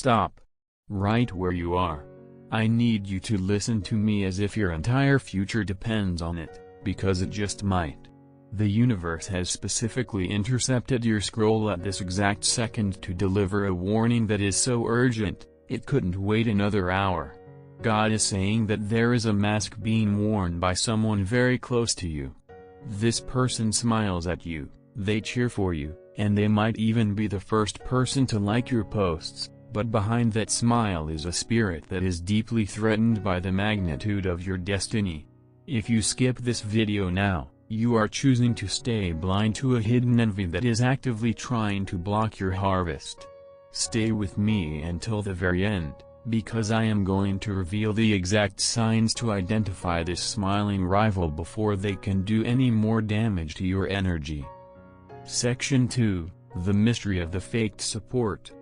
Stop. Right where you are. I need you to listen to me as if your entire future depends on it, because it just might. The universe has specifically intercepted your scroll at this exact second to deliver a warning that is so urgent, it couldn't wait another hour. God is saying that there is a mask being worn by someone very close to you. This person smiles at you, they cheer for you, and they might even be the first person to like your posts, but behind that smile is a spirit that is deeply threatened by the magnitude of your destiny. If you skip this video now, you are choosing to stay blind to a hidden envy that is actively trying to block your harvest. Stay with me until the very end, because I am going to reveal the exact signs to identify this smiling rival before they can do any more damage to your energy. Section 2, The Mystery of the Faked Support.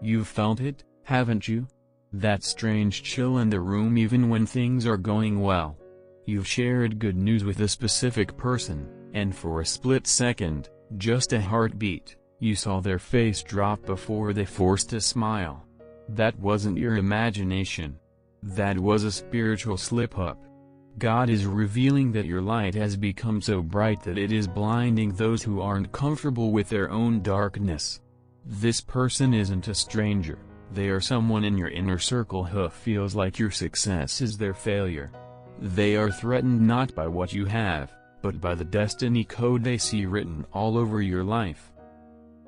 You've felt it, haven't you? That strange chill in the room even when things are going well. You've shared good news with a specific person, and for a split second, just a heartbeat, you saw their face drop before they forced a smile. That wasn't your imagination. That was a spiritual slip-up. God is revealing that your light has become so bright that it is blinding those who aren't comfortable with their own darkness. This person isn't a stranger, they are someone in your inner circle who feels like your success is their failure. They are threatened not by what you have, but by the destiny code they see written all over your life.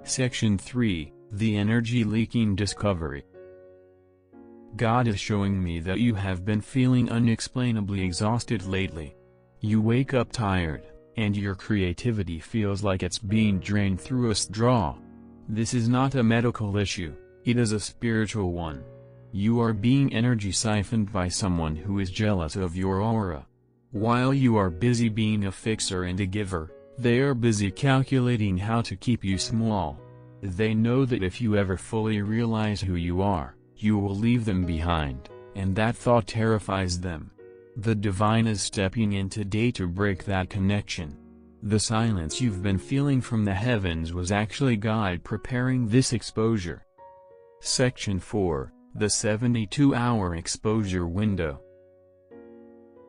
Section 3, The Energy Leaking Discovery. God is showing me that you have been feeling unexplainably exhausted lately. You wake up tired, and your creativity feels like it's being drained through a straw. This is not a medical issue, it is a spiritual one. You are being energy siphoned by someone who is jealous of your aura. While you are busy being a fixer and a giver, they are busy calculating how to keep you small. They know that if you ever fully realize who you are, you will leave them behind, and that thought terrifies them. The divine is stepping in today to break that connection. The silence you've been feeling from the heavens was actually God preparing this exposure. Section 4, The 72-Hour Exposure Window.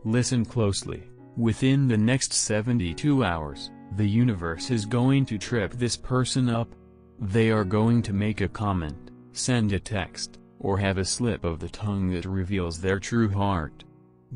Listen closely. Within the next 72 hours, the universe is going to trip this person up. They are going to make a comment, send a text, or have a slip of the tongue that reveals their true heart.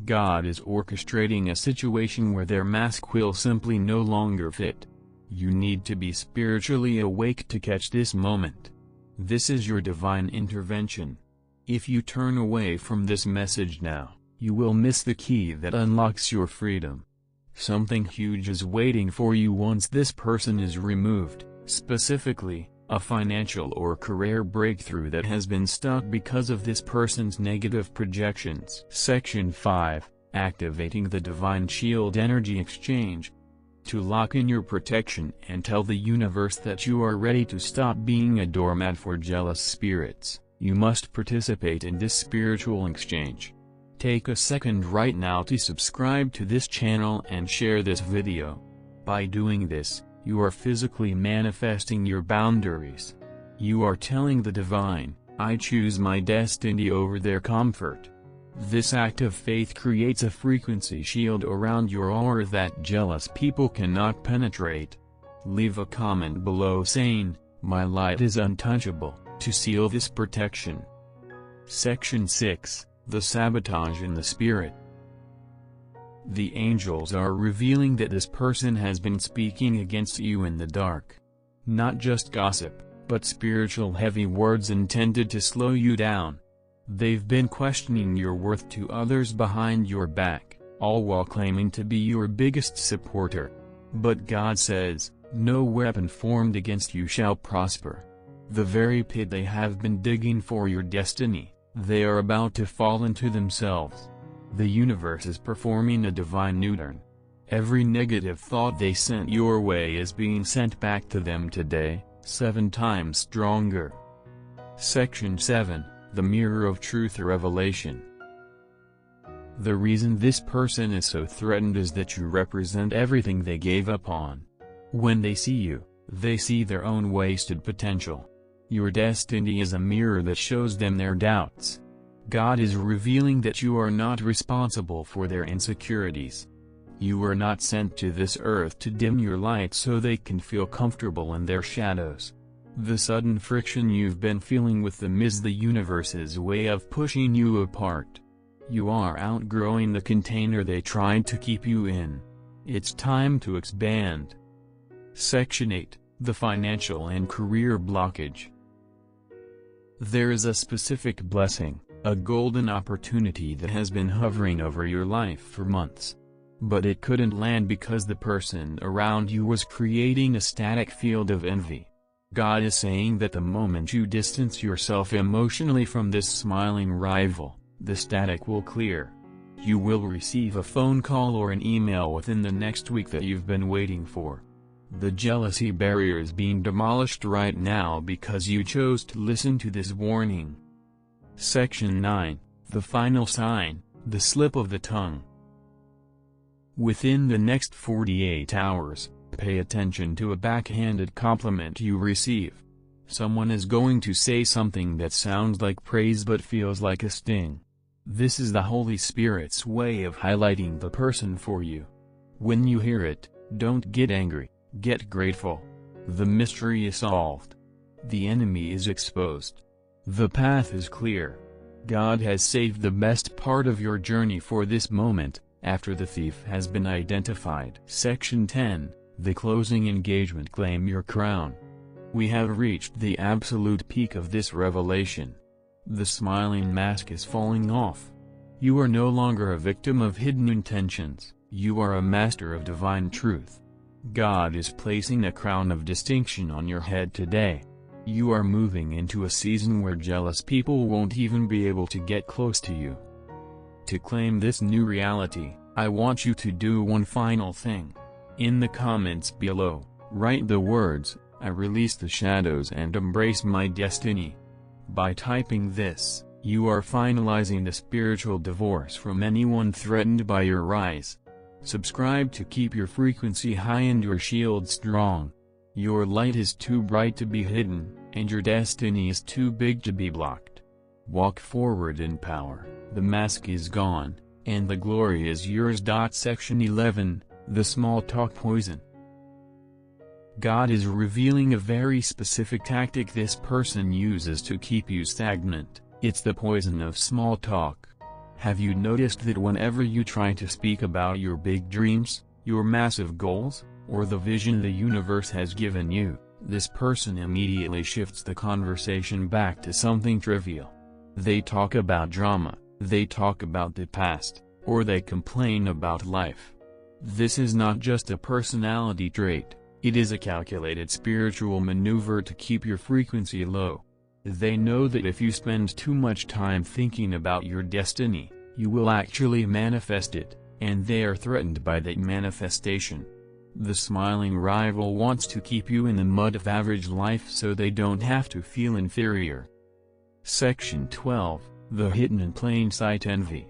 God is orchestrating a situation where their mask will simply no longer fit. You need to be spiritually awake to catch this moment. This is your divine intervention. If you turn away from this message now, you will miss the key that unlocks your freedom. Something huge is waiting for you once this person is removed, specifically, a financial or career breakthrough that has been stuck because of this person's negative projections. Section 5, Activating the Divine Shield Energy Exchange. To lock in your protection and tell the universe that you are ready to stop being a doormat for jealous spirits, you must participate in this spiritual exchange. Take a second right now to subscribe to this channel and share this video. By doing this, you are physically manifesting your boundaries. You are telling the divine, I choose my destiny over their comfort. This act of faith creates a frequency shield around your aura that jealous people cannot penetrate. Leave a comment below saying, my light is untouchable, to seal this protection. Section 6, The Sabotage in the Spirit. The angels are revealing that this person has been speaking against you in the dark. Not just gossip, but spiritual heavy words intended to slow you down. They've been questioning your worth to others behind your back, all while claiming to be your biggest supporter. But God says, no weapon formed against you shall prosper. The very pit they have been digging for your destiny, they are about to fall into themselves. The universe is performing a divine U-turn. Every negative thought they sent your way is being sent back to them today, 7 times stronger. Section 7, The Mirror of Truth Revelation. The reason this person is so threatened is that you represent everything they gave up on. When they see you, they see their own wasted potential. Your destiny is a mirror that shows them their doubts. God is revealing that you are not responsible for their insecurities. You were not sent to this earth to dim your light so they can feel comfortable in their shadows. The sudden friction you've been feeling with them is the universe's way of pushing you apart. You are outgrowing the container they tried to keep you in. It's time to expand. Section 8, the financial and career blockage. There is a specific blessing, a golden opportunity that has been hovering over your life for months. But it couldn't land because the person around you was creating a static field of envy. God is saying that the moment you distance yourself emotionally from this smiling rival, the static will clear. You will receive a phone call or an email within the next week that you've been waiting for. The jealousy barrier is being demolished right now because you chose to listen to this warning. Section 9, the final sign, the slip of the tongue. Within the next 48 hours, pay attention to a backhanded compliment you receive. Someone is going to say something that sounds like praise but feels like a sting. This is the Holy Spirit's way of highlighting the person for you. When you hear it, don't get angry, get grateful. The mystery is solved. The enemy is exposed. The path is clear. God has saved the best part of your journey for this moment, after the thief has been identified. Section 10, the closing engagement. Claim your crown. We have reached the absolute peak of this revelation. The smiling mask is falling off. You are no longer a victim of hidden intentions, you are a master of divine truth. God is placing a crown of distinction on your head today. You are moving into a season where jealous people won't even be able to get close to you. To claim this new reality, I want you to do one final thing. In the comments below, write the words, "I release the shadows and embrace my destiny." By typing this, you are finalizing the spiritual divorce from anyone threatened by your rise. Subscribe to keep your frequency high and your shield strong. Your light is too bright to be hidden, and your destiny is too big to be blocked. Walk forward in power, the mask is gone, and the glory is yours. Section 11, the small talk poison. God is revealing a very specific tactic this person uses to keep you stagnant. It's the poison of small talk. Have you noticed that whenever you try to speak about your big dreams, your massive goals, or the vision the universe has given you, this person immediately shifts the conversation back to something trivial? They talk about drama, they talk about the past, or they complain about life. This is not just a personality trait, it is a calculated spiritual maneuver to keep your frequency low. They know that if you spend too much time thinking about your destiny, you will actually manifest it, and they are threatened by that manifestation. The smiling rival wants to keep you in the mud of average life so they don't have to feel inferior. Section 12, the hidden in plain sight envy.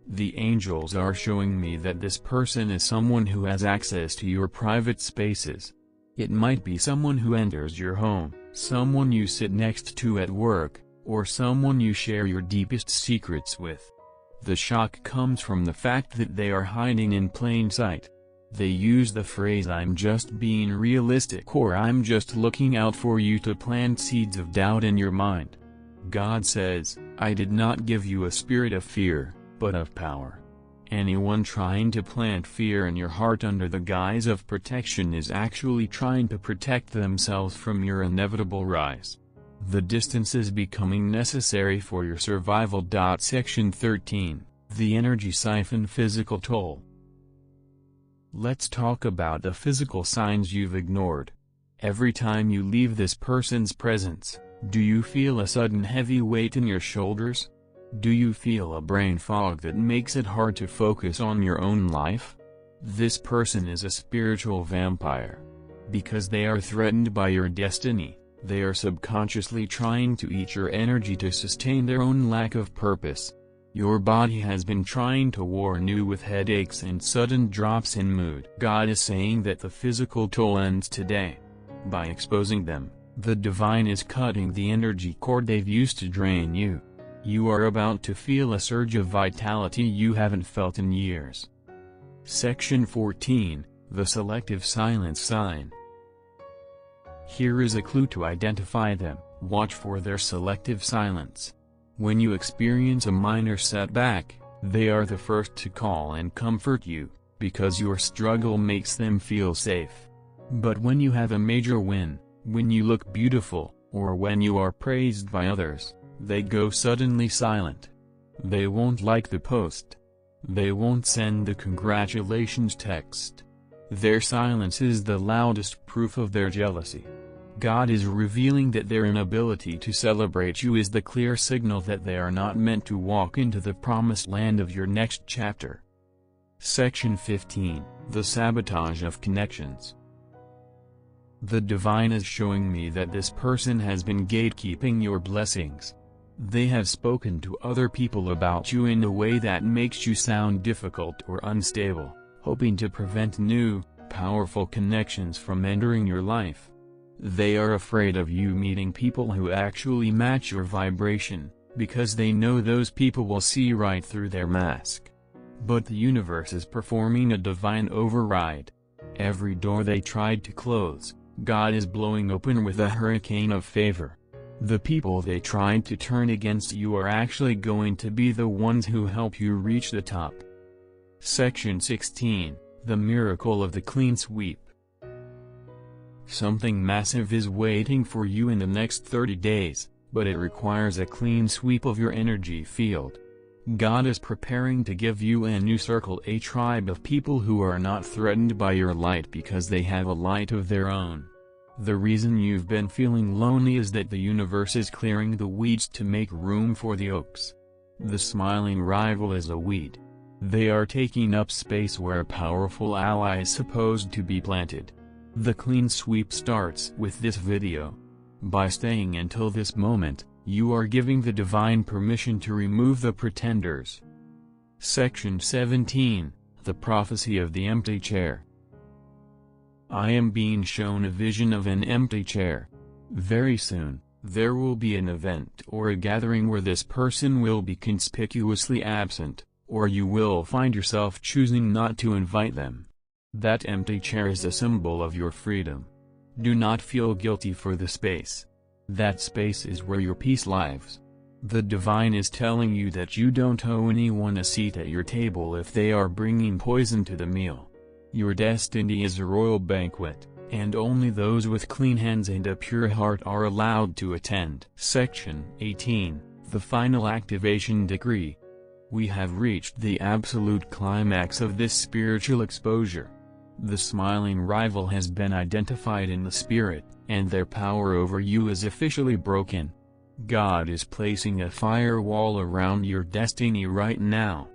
The angels are showing me that this person is someone who has access to your private spaces. It might be someone who enters your home, someone you sit next to at work, or someone you share your deepest secrets with. The shock comes from the fact that they are hiding in plain sight. They use the phrase "I'm just being realistic" or "I'm just looking out for you" to plant seeds of doubt in your mind. God says, "I did not give you a spirit of fear, but of power." Anyone trying to plant fear in your heart under the guise of protection is actually trying to protect themselves from your inevitable rise. The distance is becoming necessary for your survival. Section 13, the energy siphon physical toll. Let's talk about the physical signs you've ignored. Every time you leave this person's presence, do you feel a sudden heavy weight in your shoulders? Do you feel a brain fog that makes it hard to focus on your own life? This person is a spiritual vampire. Because they are threatened by your destiny, they are subconsciously trying to eat your energy to sustain their own lack of purpose. Your body has been trying to warn you with headaches and sudden drops in mood. God is saying that the physical toll ends today. By exposing them, The divine is cutting the energy cord they've used to drain you. You are about to feel a surge of vitality you haven't felt in years. Section 14, the selective silence sign. Here is a clue to identify them. Watch for their selective silence. When you experience a minor setback, they are the first to call and comfort you, because your struggle makes them feel safe. But when you have a major win, when you look beautiful, or when you are praised by others, they go suddenly silent. They won't like the post. They won't send the congratulations text. Their silence is the loudest proof of their jealousy. God is revealing that their inability to celebrate you is the clear signal that they are not meant to walk into the promised land of your next chapter. Section 15, the sabotage of connections. The divine is showing me that this person has been gatekeeping your blessings. They have spoken to other people about you in a way that makes you sound difficult or unstable, hoping to prevent new, powerful connections from entering your life. They are afraid of you meeting people who actually match your vibration, because they know those people will see right through their mask. But the universe is performing a divine override. Every door they tried to close, God is blowing open with a hurricane of favor. The people they tried to turn against you are actually going to be the ones who help you reach the top. Section 16, the miracle of the clean sweep. Something massive is waiting for you in the next 30 days, but it requires a clean sweep of your energy field. God is preparing to give you a new circle, a tribe of people who are not threatened by your light because they have a light of their own. The reason you've been feeling lonely is that the universe is clearing the weeds to make room for the oaks. The smiling rival is a weed. They are taking up space where a powerful ally is supposed to be planted. The clean sweep starts with this video. By staying until this moment, you are giving the divine permission to remove the pretenders. Section 17, the prophecy of the empty chair. I am being shown a vision of an empty chair. Very soon, there will be an event or a gathering where this person will be conspicuously absent, or you will find yourself choosing not to invite them. That empty chair is a symbol of your freedom. Do not feel guilty for the space. That space is where your peace lives. The divine is telling you that you don't owe anyone a seat at your table if they are bringing poison to the meal. Your destiny is a royal banquet, and only those with clean hands and a pure heart are allowed to attend. Section 18, the final activation decree. We have reached the absolute climax of this spiritual exposure. The smiling rival has been identified in the spirit, and their power over you is officially broken. God is placing a firewall around your destiny right now.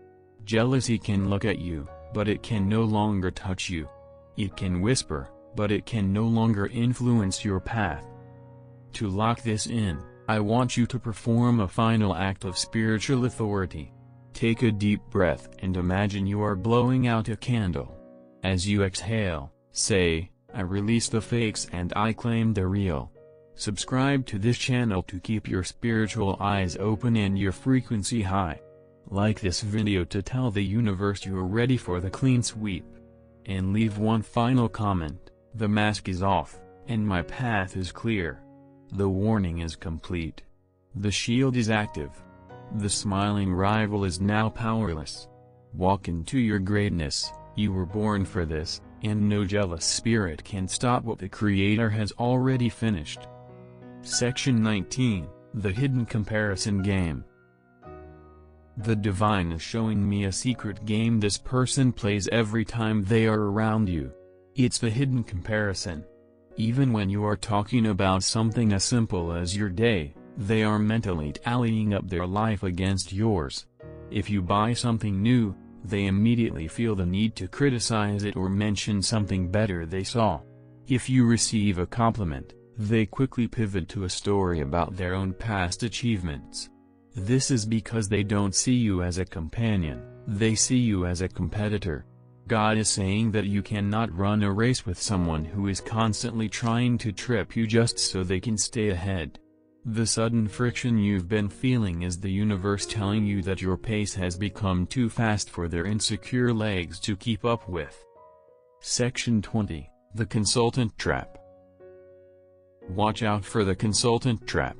Jealousy can look at you, but it can no longer touch you. It can whisper, but it can no longer influence your path. To lock this in, I want you to perform a final act of spiritual authority. Take a deep breath and imagine you are blowing out a candle. As you exhale, say, I release the fakes and I claim the real. Subscribe to this channel to keep your spiritual eyes open and your frequency high. Like this video to tell the universe you are ready for the clean sweep. And leave one final comment. The mask is off, and my path is clear. The warning is complete. The shield is active. The smiling rival is now powerless. Walk into your greatness. You were born for this, and no jealous spirit can stop what the Creator has already finished. Section 19, the hidden comparison game. The divine is showing me a secret game this person plays every time they are around you. It's the hidden comparison. Even when you are talking about something as simple as your day, they are mentally tallying up their life against yours. If you buy something new, they immediately feel the need to criticize it or mention something better they saw. If you receive a compliment, they quickly pivot to a story about their own past achievements. This is because they don't see you as a companion, they see you as a competitor. God is saying that you cannot run a race with someone who is constantly trying to trip you just so they can stay ahead. The sudden friction you've been feeling is the universe telling you that your pace has become too fast for their insecure legs to keep up with. Section 20. The Consultant Trap. Watch out for the consultant trap.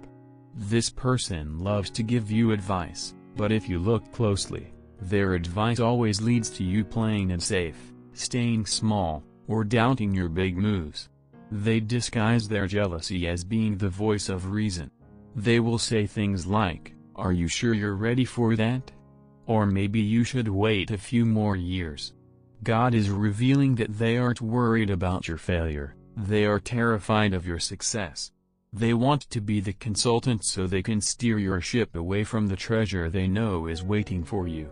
This person loves to give you advice, but if you look closely, their advice always leads to you playing it safe, staying small, or doubting your big moves. They disguise their jealousy as being the voice of reason. They will say things like, "Are you sure you're ready for that? Or maybe you should wait a few more years." God is revealing that they aren't worried about your failure, they are terrified of your success. They want to be the consultant so they can steer your ship away from the treasure they know is waiting for you.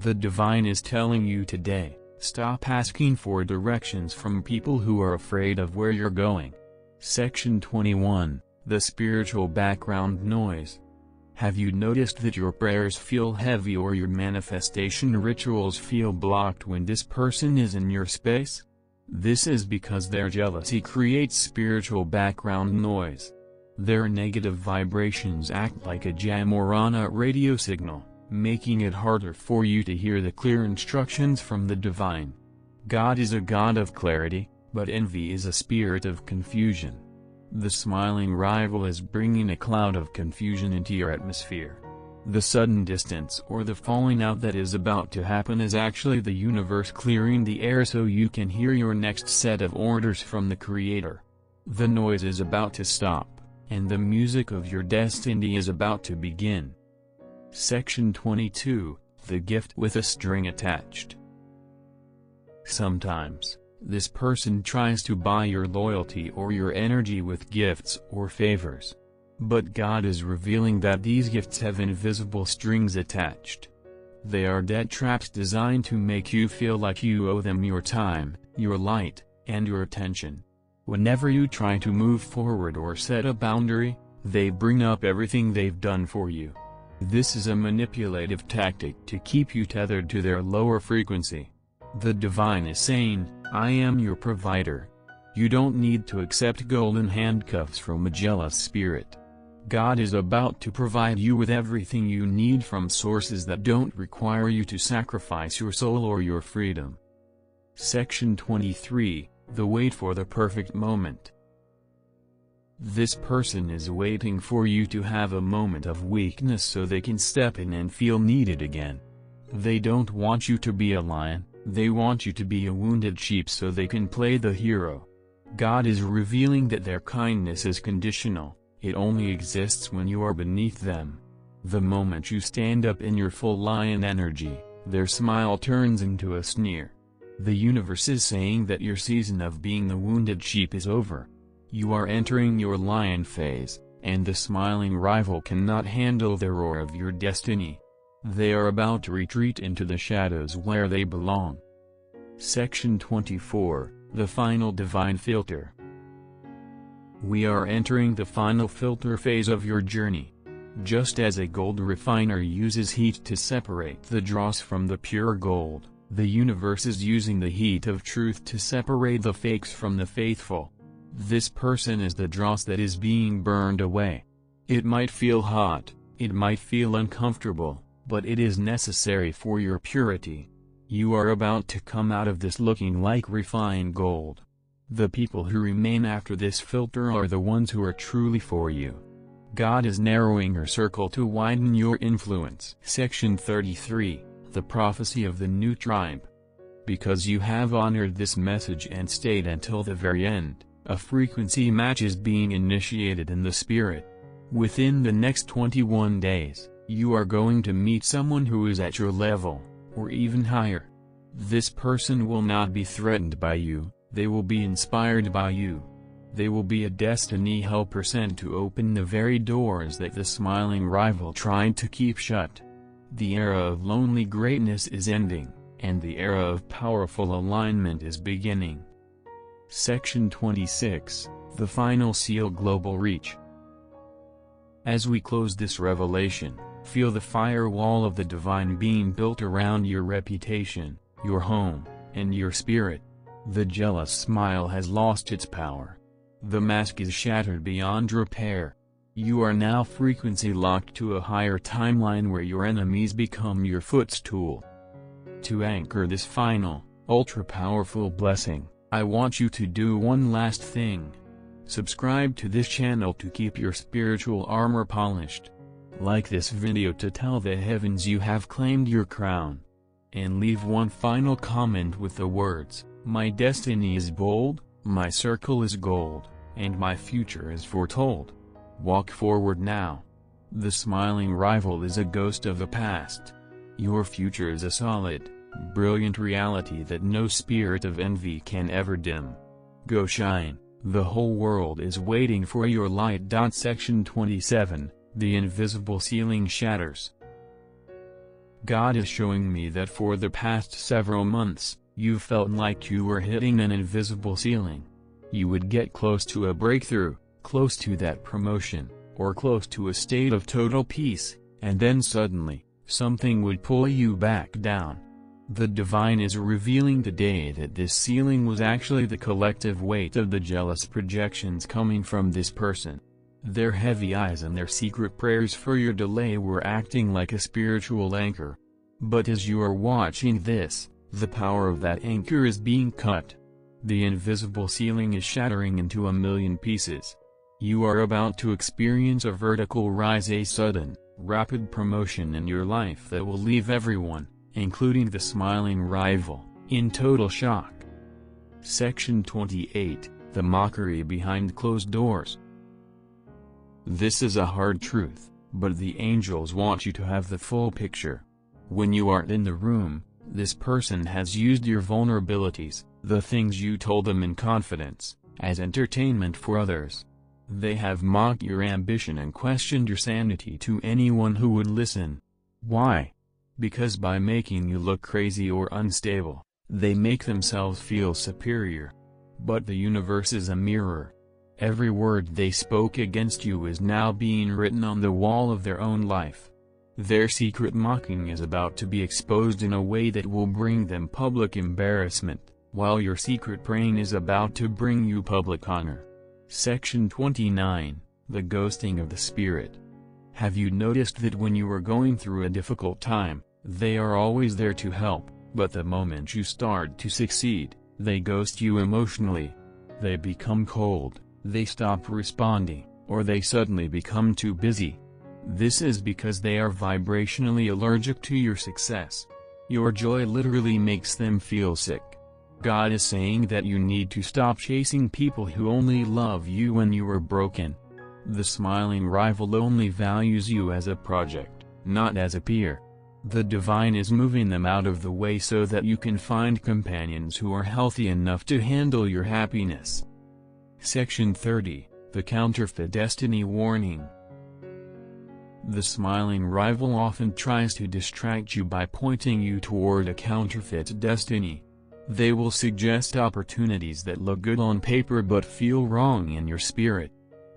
The divine is telling you today, stop asking for directions from people who are afraid of where you're going. Section 21. The Spiritual Background Noise. Have you noticed that your prayers feel heavy or your manifestation rituals feel blocked when this person is in your space? This is because their jealousy creates spiritual background noise. Their negative vibrations act like a jam or on a radio signal, making it harder for you to hear the clear instructions from the divine. God is a God of clarity, but envy is a spirit of confusion. The smiling rival is bringing a cloud of confusion into your atmosphere. The sudden distance or the falling out that is about to happen is actually the universe clearing the air so you can hear your next set of orders from the Creator. The noise is about to stop, and the music of your destiny is about to begin. Section 22. The Gift with a String Attached. Sometimes, this person tries to buy your loyalty or your energy with gifts or favors. But God is revealing that these gifts have invisible strings attached. They are debt traps designed to make you feel like you owe them your time, your light, and your attention. Whenever you try to move forward or set a boundary, they bring up everything they've done for you. This is a manipulative tactic to keep you tethered to their lower frequency. The divine is saying, I am your provider. You don't need to accept golden handcuffs from a jealous spirit. God is about to provide you with everything you need from sources that don't require you to sacrifice your soul or your freedom. Section 23. The Wait for the Perfect Moment. This person is waiting for you to have a moment of weakness so they can step in and feel needed again. They don't want you to be a lion, they want you to be a wounded sheep so they can play the hero. God is revealing that their kindness is conditional, it only exists when you are beneath them. The moment you stand up in your full lion energy, their smile turns into a sneer. The universe is saying that your season of being the wounded sheep is over. You are entering your lion phase, and the smiling rival cannot handle the roar of your destiny. They are about to retreat into the shadows where they belong. Section 24. The Final Divine Filter. We are entering the final filter phase of your journey. Just as a gold refiner uses heat to separate the dross from the pure gold, the universe is using the heat of truth to separate the fakes from the faithful. This person is the dross that is being burned away. It might feel hot, it might feel uncomfortable, but it is necessary for your purity. You are about to come out of this looking like refined gold. The people who remain after this filter are the ones who are truly for you. God is narrowing your circle to widen your influence. Section 33. The Prophecy of the New Tribe. Because you have honored this message and stayed until the very end, a frequency match is being initiated in the spirit. Within the next 21 days, you are going to meet someone who is at your level, or even higher. This person will not be threatened by you, they will be inspired by you. They will be a destiny helper sent to open the very doors that the smiling rival tried to keep shut. The era of lonely greatness is ending, and the era of powerful alignment is beginning. Section 26. The Final Seal Global Reach. As we close this revelation, feel the firewall of the divine being built around your reputation, your home, and your spirit. The jealous smile has lost its power. The mask is shattered beyond repair. You are now frequency locked to a higher timeline where your enemies become your footstool. To anchor this final, ultra-powerful blessing, I want you to do one last thing. Subscribe to this channel to keep your spiritual armor polished. Like this video to tell the heavens you have claimed your crown. And leave one final comment with the words, "My destiny is bold, my circle is gold, and my future is foretold." Walk forward now. The smiling rival is a ghost of the past. Your future is a solid, brilliant reality that no spirit of envy can ever dim. Go shine, the whole world is waiting for your light. Section 27, the invisible ceiling shatters. God is showing me that for the past several months, you felt like you were hitting an invisible ceiling. You would get close to a breakthrough, close to that promotion, or close to a state of total peace, and then suddenly, something would pull you back down. The divine is revealing today that this ceiling was actually the collective weight of the jealous projections coming from this person. Their heavy eyes and their secret prayers for your delay were acting like a spiritual anchor. But as you are watching this, the power of that anchor is being cut. The invisible ceiling is shattering into a million pieces. You are about to experience a vertical rise, a sudden, rapid promotion in your life that will leave everyone, including the smiling rival, in total shock. Section 28, the mockery behind closed doors. This is a hard truth, but the angels want you to have the full picture. When you aren't in the room, this person has used your vulnerabilities, the things you told them in confidence, as entertainment for others. They have mocked your ambition and questioned your sanity to anyone who would listen. Why? Because by making you look crazy or unstable, they make themselves feel superior. But the universe is a mirror. Every word they spoke against you is now being written on the wall of their own life. Their secret mocking is about to be exposed in a way that will bring them public embarrassment, while your secret praying is about to bring you public honor. Section 29, the ghosting of the spirit. Have you noticed that when you are going through a difficult time, they are always there to help, but the moment you start to succeed, they ghost you emotionally? They become cold, they stop responding, or they suddenly become too busy. This is because they are vibrationally allergic to your success. Your joy literally makes them feel sick. God is saying that you need to stop chasing people who only love you when you are broken. The smiling rival only values you as a project, not as a peer. The divine is moving them out of the way so that you can find companions who are healthy enough to handle your happiness. Section 30, the counterfeit destiny warning. The smiling rival often tries to distract you by pointing you toward a counterfeit destiny. They will suggest opportunities that look good on paper but feel wrong in your spirit.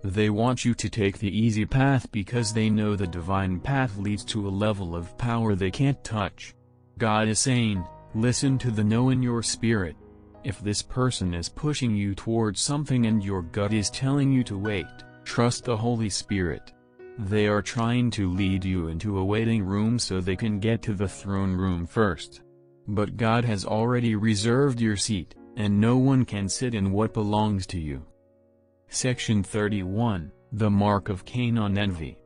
They want you to take the easy path because they know the divine path leads to a level of power they can't touch. God is saying, listen to the no in your spirit. If this person is pushing you towards something and your gut is telling you to wait, trust the Holy Spirit. They are trying to lead you into a waiting room so they can get to the throne room first. But God has already reserved your seat, and no one can sit in what belongs to you. Section 31, the mark of Cain on envy.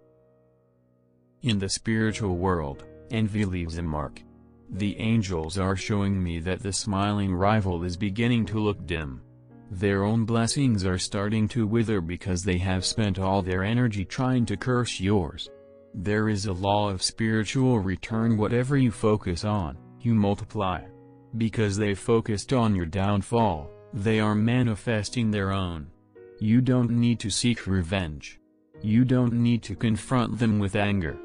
In the spiritual world, envy leaves a mark. The angels are showing me that the smiling rival is beginning to look dim. Their own blessings are starting to wither because they have spent all their energy trying to curse yours. There is a law of spiritual return. Whatever you focus on, you multiply. Because they focused on your downfall, they are manifesting their own. You don't need to seek revenge. You don't need to confront them with anger.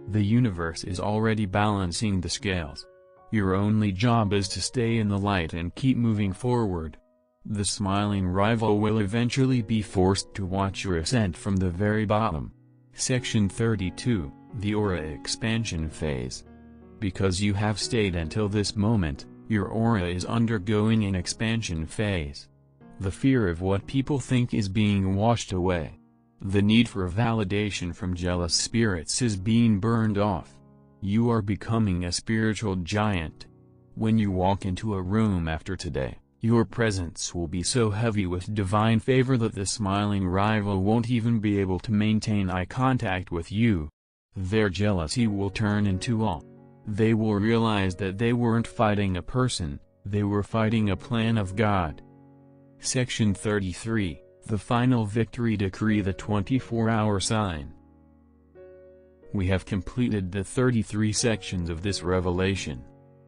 The universe is already balancing the scales. Your only job is to stay in the light and keep moving forward. The smiling rival will eventually be forced to watch your ascent from the very bottom. Section 32, the aura expansion phase. Because you have stayed until this moment, Your aura is undergoing an expansion phase. The fear of what people think is being washed away. The need for validation from jealous spirits is being burned off. You are becoming a spiritual giant. When you walk into a room after today, your presence will be so heavy with divine favor that the smiling rival won't even be able to maintain eye contact with you. Their jealousy will turn into awe. They will realize that they weren't fighting a person, they were fighting a plan of God. Section 33, The Final Victory Decree, the 24-hour sign. We have completed the 33 sections of this revelation.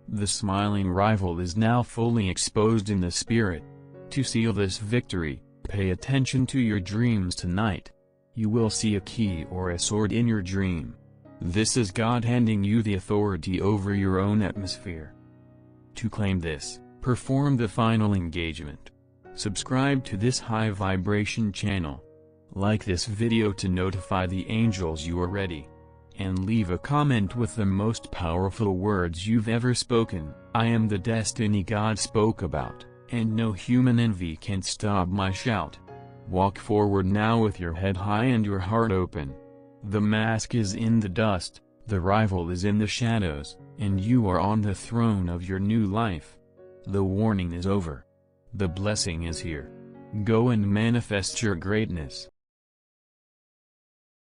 The smiling rival is now fully exposed in the spirit. To seal this victory, pay attention to your dreams tonight. You will see a key or a sword in your dream. This is God handing you the authority over your own atmosphere. To claim this, perform the final engagement. Subscribe to this high vibration channel. Like this video to notify the angels you are ready. And leave a comment with the most powerful words you've ever spoken. I am the destiny God spoke about, and no human envy can stop my shout. Walk forward now with your head high and your heart open. The mask is in the dust, the rival is in the shadows, and you are on the throne of your new life. The warning is over. The blessing is here. Go and manifest your greatness.